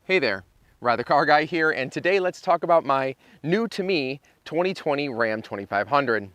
Hey there, the Car Guy here, and today let's talk about my new to me 2020 Ram 2500.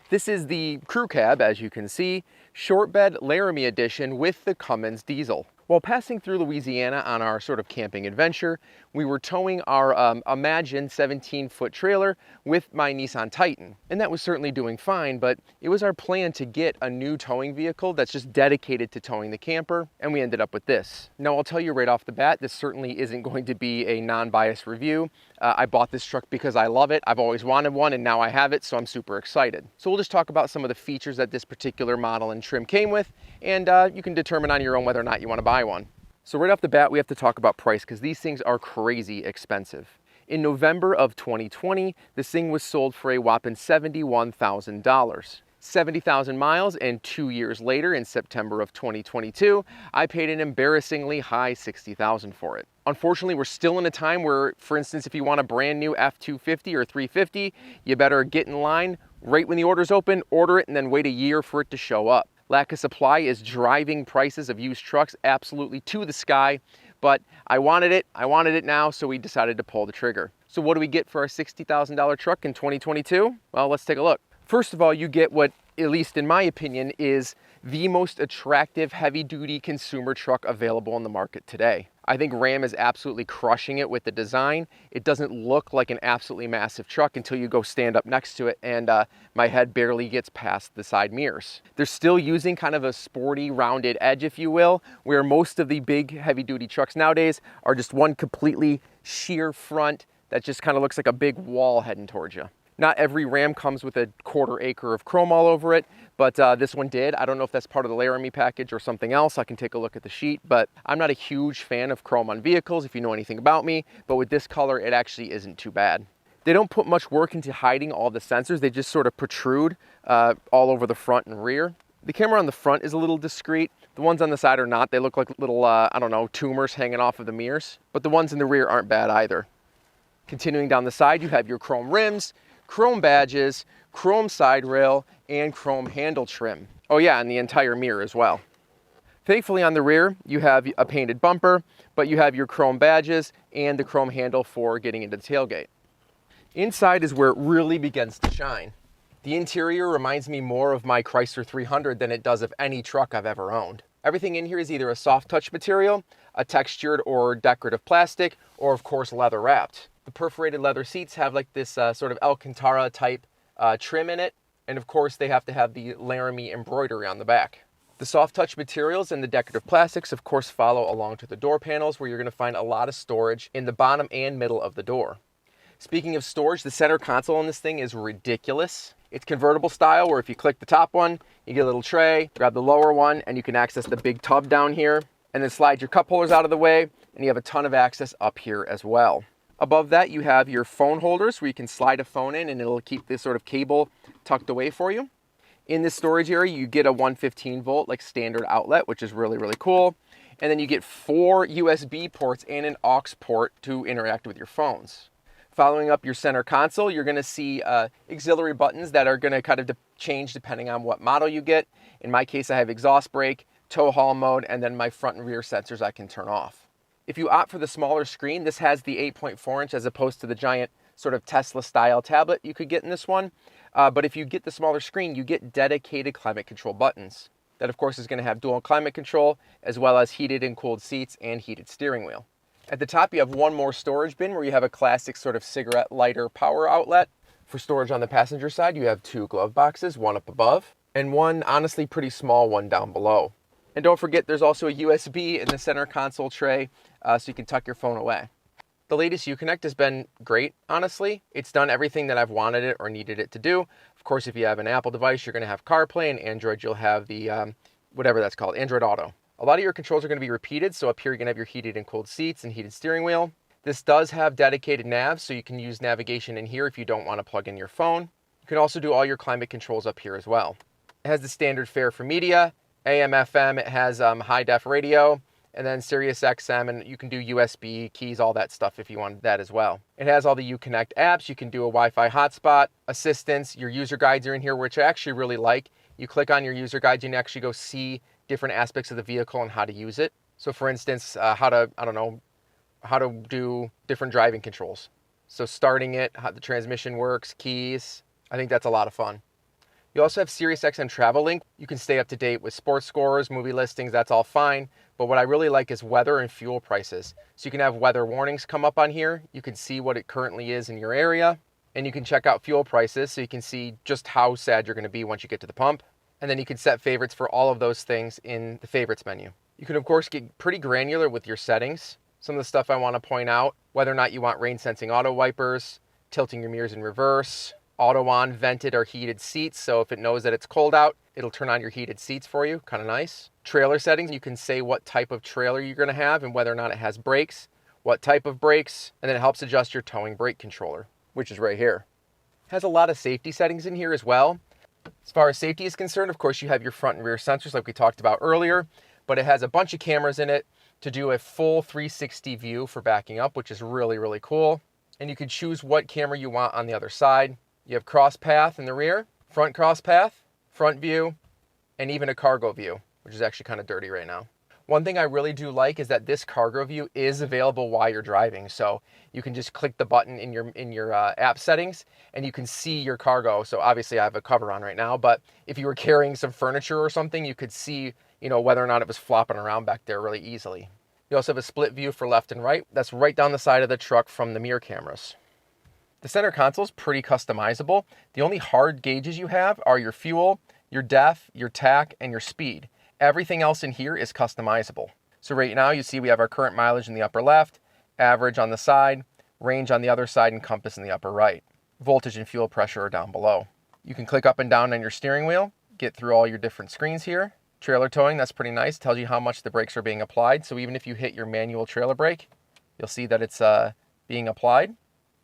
This is the crew cab, as you can see, short bed Laramie edition with the Cummins diesel. While passing through Louisiana on our sort of camping adventure, we were towing our Imagine 17-foot trailer with my Nissan Titan. And that was certainly doing fine, but it was our plan to get a new towing vehicle that's just dedicated to towing the camper, and we ended up with this. Now, I'll tell you right off the bat, this certainly isn't going to be a non-biased review. I bought this truck because I love it. I've always wanted one, and now I have it, so I'm super excited. So we'll just talk about some of the features that this particular model and trim came with, and you can determine on your own whether or not you want to buy one. So right off the bat, we have to talk about price because these things are crazy expensive. In November of 2020, this thing was sold for a whopping $71,000. 70,000 miles, and 2 years later, in September of 2022, I paid an embarrassingly high $60,000 for it. Unfortunately, we're still in a time where, for instance, if you want a brand new F250 or 350, you better get in line right when the order's open, order it, and then wait a year for it to show up. Lack of supply is driving prices of used trucks absolutely to the sky, but I wanted it now, so we decided to pull the trigger. So what do we get for our $60,000 truck in 2022? Well, let's take a look. First of all, you get what, at least in my opinion, is the most attractive heavy-duty consumer truck available on the market today. I think Ram is absolutely crushing it with the design. It doesn't look like an absolutely massive truck until you go stand up next to it, and my head barely gets past the side mirrors. They're still using kind of a sporty, rounded edge, if you will, where most of the big heavy-duty trucks nowadays are just one completely sheer front that just kind of looks like a big wall heading towards you. Not every Ram comes with a 1/4 acre of chrome all over it, but this one did. I don't know if that's part of the Laramie package or something else. I can take a look at the sheet, but I'm not a huge fan of chrome on vehicles, if you know anything about me, but with this color, it actually isn't too bad. They don't put much work into hiding all the sensors. They just sort of protrude all over the front and rear. The camera on the front is a little discreet. The ones on the side are not. They look like little, I don't know, tumors hanging off of the mirrors, but the ones in the rear aren't bad either. Continuing down the side, you have your chrome rims, chrome badges, chrome side rail, and chrome handle trim. Oh yeah, and the entire mirror as well. Thankfully on the rear, you have a painted bumper, but you have your chrome badges and the chrome handle for getting into the tailgate. Inside is where it really begins to shine. The interior reminds me more of my Chrysler 300 than it does of any truck I've ever owned. Everything in here is either a soft touch material, a textured or decorative plastic, or of course leather wrapped. The perforated leather seats have like this sort of Alcantara type trim in it. And of course they have to have the Laramie embroidery on the back. The soft touch materials and the decorative plastics of course follow along to the door panels, where you're going to find a lot of storage in the bottom and middle of the door. Speaking of storage, the center console on this thing is ridiculous. It's convertible style, where if you click the top one, you get a little tray, grab the lower one, and you can access the big tub down here, and then slide your cup holders out of the way, and you have a ton of access up here as well. Above that, you have your phone holders where you can slide a phone in and it'll keep this sort of cable tucked away for you. In this storage area, you get a 115 volt like standard outlet, which is really, really cool. And then you get 4 USB ports and an aux port to interact with your phones. Following up your center console, you're going to see auxiliary buttons that are going to kind of change depending on what model you get. In my case, I have exhaust brake, tow haul mode, and then my front and rear sensors I can turn off. If you opt for the smaller screen, this has the 8.4 inch as opposed to the giant sort of Tesla style tablet you could get in this one. But if you get the smaller screen, you get dedicated climate control buttons. That of course is going to have dual climate control, as well as heated and cooled seats and heated steering wheel. At the top, you have one more storage bin where you have a classic sort of cigarette lighter power outlet. For storage on the passenger side, you have 2 glove boxes, one up above, and one honestly pretty small one down below. And don't forget, there's also a USB in the center console tray, so you can tuck your phone away. The latest Uconnect has been great, honestly. It's done everything that I've wanted it or needed it to do. Of course, if you have an Apple device, you're going to have CarPlay, and Android, you'll have the, whatever that's called, Android Auto. A lot of your controls are going to be repeated, so up here you're going to have your heated and cooled seats and heated steering wheel. This does have dedicated navs, so you can use navigation in here if you don't want to plug in your phone. You can also do all your climate controls up here as well. It has the standard fare for media, AM, FM, it has high def radio, and then Sirius XM, and you can do USB keys, all that stuff if you want that as well. It has all the Uconnect apps. You can do a Wi-Fi hotspot, assistance, your user guides are in here, which I actually really like. you click on your user guides, you can actually go see different aspects of the vehicle and how to use it. So for instance, how to do different driving controls. So starting it, how the transmission works, keys. I think that's a lot of fun. You also have SiriusXM Travel Link. You can stay up to date with sports scores, movie listings, that's all fine. But what I really like is weather and fuel prices. So you can have weather warnings come up on here. You can see what it currently is in your area. And you can check out fuel prices so you can see just how sad you're going to be once you get to the pump. And then you can set favorites for all of those things in the favorites menu. You can of course get pretty granular with your settings. Some of the stuff I want to point out, whether or not you want rain sensing auto wipers, tilting your mirrors in reverse, auto on vented or heated seats, so if it knows that it's cold out, it'll turn on your heated seats for you, kind of nice. Trailer settings, you can say what type of trailer you're going to have and whether or not it has brakes, what type of brakes, and then it helps adjust your towing brake controller, which is right here. It has a lot of safety settings in here as well. As far as safety is concerned, of course, you have your front and rear sensors like we talked about earlier, but it has a bunch of cameras in it to do a full 360 view for backing up, which is really, really cool. And you can choose what camera you want on the other side. You have cross path in the rear, front cross path, front view, and even a cargo view, which is actually kind of dirty right now. One thing I really do like is that this cargo view is available while you're driving. So you can just click the button in your app settings and you can see your cargo. So obviously I have a cover on right now, but if you were carrying some furniture or something, you could see, whether or not it was flopping around back there really easily. You also have a split view for left and right. That's right down the side of the truck from the mirror cameras. The center console is pretty customizable. The only hard gauges you have are your fuel, your DEF, your TAC, and your speed. Everything else in here is customizable. So right now you see we have our current mileage in the upper left, average on the side, range on the other side, and compass in the upper right. Voltage and fuel pressure are down below. You can click up and down on your steering wheel, get through all your different screens here. Trailer towing, that's pretty nice. Tells you how much the brakes are being applied. So even if you hit your manual trailer brake, you'll see that it's being applied.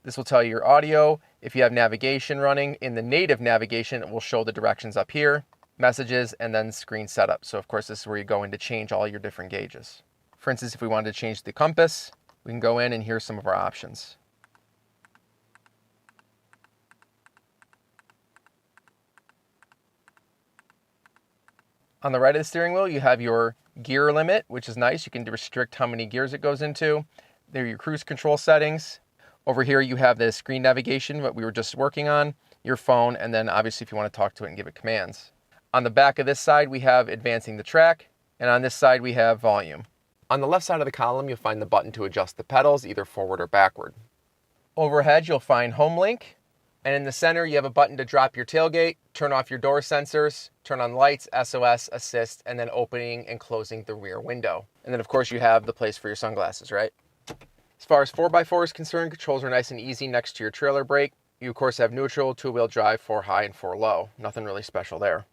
This will tell you your audio. If you have navigation running, in the native navigation, it will show the directions up here, messages, and then screen setup. So of course, this is where you go in to change all your different gauges. For instance, if we wanted to change the compass, we can go in and here's some of our options. On the right of the steering wheel, you have your gear limit, which is nice. You can restrict how many gears it goes into. There are your cruise control settings. Over here, you have the screen navigation, what we were just working on, your phone, and then obviously if you want to talk to it and give it commands. On the back of this side, we have advancing the track, and on this side, we have volume. On the left side of the column, you'll find the button to adjust the pedals, either forward or backward. Overhead, you'll find home link, and in the center, you have a button to drop your tailgate, turn off your door sensors, turn on lights, SOS, assist, and then opening and closing the rear window. And then of course, you have the place for your sunglasses, right? As far as 4x4 is concerned, controls are nice and easy next to your trailer brake. You of course have neutral, two-wheel drive, 4 high and 4 low. Nothing really special there.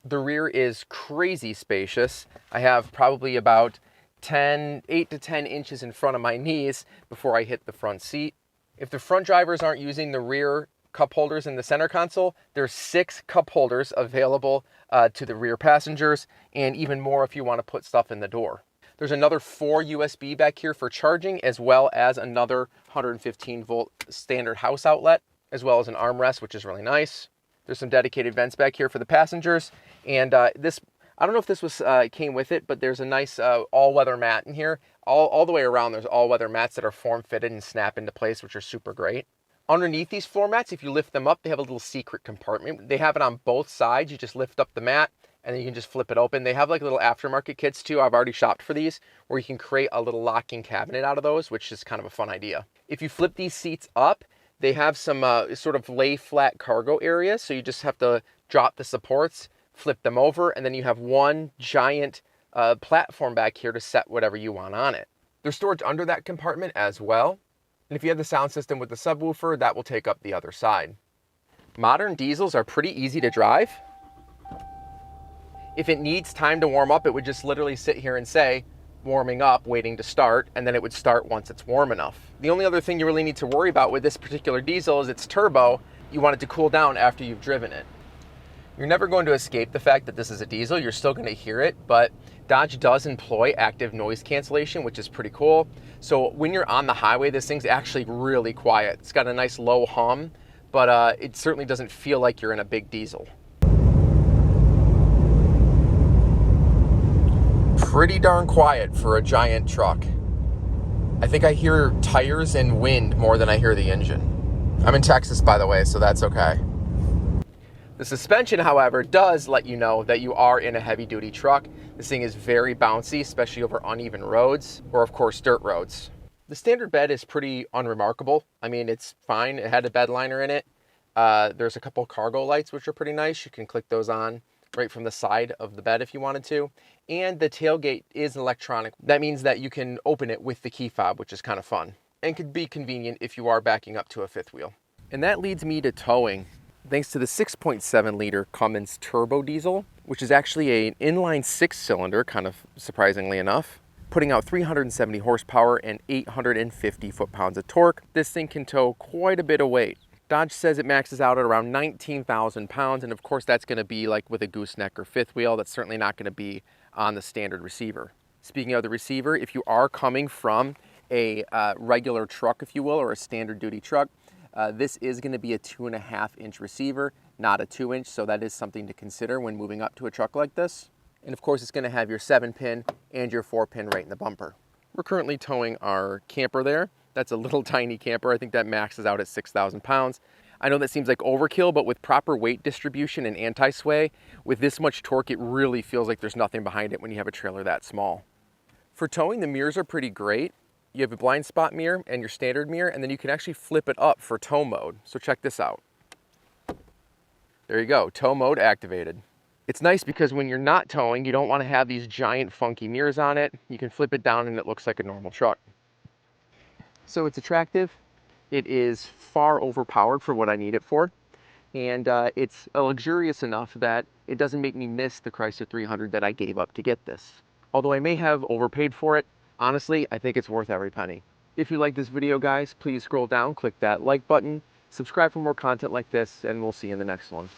The rear is crazy spacious. I have probably about 8 to 10 inches in front of my knees before I hit the front seat. If the front drivers aren't using the rear cup holders in the center console, there's 6 cup holders available to the rear passengers, and even more if you want to put stuff in the door. There's another 4 USB back here for charging, as well as another 115 volt standard house outlet, as well as an armrest, which is really nice. There's some dedicated vents back here for the passengers, and this, I don't know if this was came with it, but there's a nice all-weather mat in here. All the way around, there's all-weather mats that are form-fitted and snap into place, which are super great. Underneath these floor mats, if you lift them up, they have a little secret compartment. They have it on both sides. You just lift up the mat, and then you can just flip it open. They have like little aftermarket kits too. I've already shopped for these, where you can create a little locking cabinet out of those, which is kind of a fun idea. If you flip these seats up, they have some sort of lay flat cargo areas. So you just have to drop the supports, flip them over, and then you have one giant platform back here to set whatever you want on it. There's storage under that compartment as well. And if you have the sound system with the subwoofer, that will take up the other side. Modern diesels are pretty easy to drive. If it needs time to warm up, it would just literally sit here and say, warming up, waiting to start, and then it would start once it's warm enough. The only other thing you really need to worry about with this particular diesel is its turbo. You want it to cool down after you've driven it. You're never going to escape the fact that this is a diesel. You're still going to hear it, but Dodge does employ active noise cancellation, which is pretty cool. So when you're on the highway, this thing's actually really quiet. It's got a nice low hum, but it certainly doesn't feel like you're in a big diesel. pretty darn quiet for a giant truck. I think I hear tires and wind more than I hear the engine. I'm in Texas, by the way, so that's okay. The suspension, however, does let you know that you are in a heavy-duty truck. This thing is very bouncy, especially over uneven roads, or of course, dirt roads. The standard bed is pretty unremarkable. I mean, it's fine. It had a bed liner in it. There's a couple cargo lights, which are pretty nice. You can click those on right from the side of the bed if you wanted to. And the tailgate is electronic. That means that you can open it with the key fob, which is kind of fun and could be convenient if you are backing up to a fifth wheel. And that leads me to towing. Thanks to the 6.7 liter Cummins turbo diesel, which is actually an inline 6-cylinder, kind of surprisingly enough, putting out 370 horsepower and 850 foot-pounds of torque, this thing can tow quite a bit of weight. Dodge says it maxes out at around 19,000 pounds, and of course that's going to be like with a gooseneck or fifth wheel. That's certainly not going to be on the standard receiver. Speaking of the receiver, if you are coming from a regular truck, if you will, or a standard duty truck, this is going to be a 2.5-inch receiver, not a 2-inch, so that is something to consider when moving up to a truck like this. And of course it's going to have your 7-pin and your 4-pin right in the bumper. We're currently towing our camper there. That's a little tiny camper. I think that maxes out at 6,000 pounds. I know that seems like overkill, but with proper weight distribution and anti-sway, with this much torque, it really feels like there's nothing behind it when you have a trailer that small. For towing, the mirrors are pretty great. You have a blind spot mirror and your standard mirror, and then you can actually flip it up for tow mode. So check this out. There you go, tow mode activated. It's nice because when you're not towing, you don't want to have these giant funky mirrors on it. You can flip it down and it looks like a normal truck. So it's attractive. It is far overpowered for what I need it for. And it's luxurious enough that it doesn't make me miss the Chrysler 300 that I gave up to get this. Although I may have overpaid for it, honestly, I think it's worth every penny. If you like this video, guys, please scroll down, click that like button, subscribe for more content like this, and we'll see you in the next one.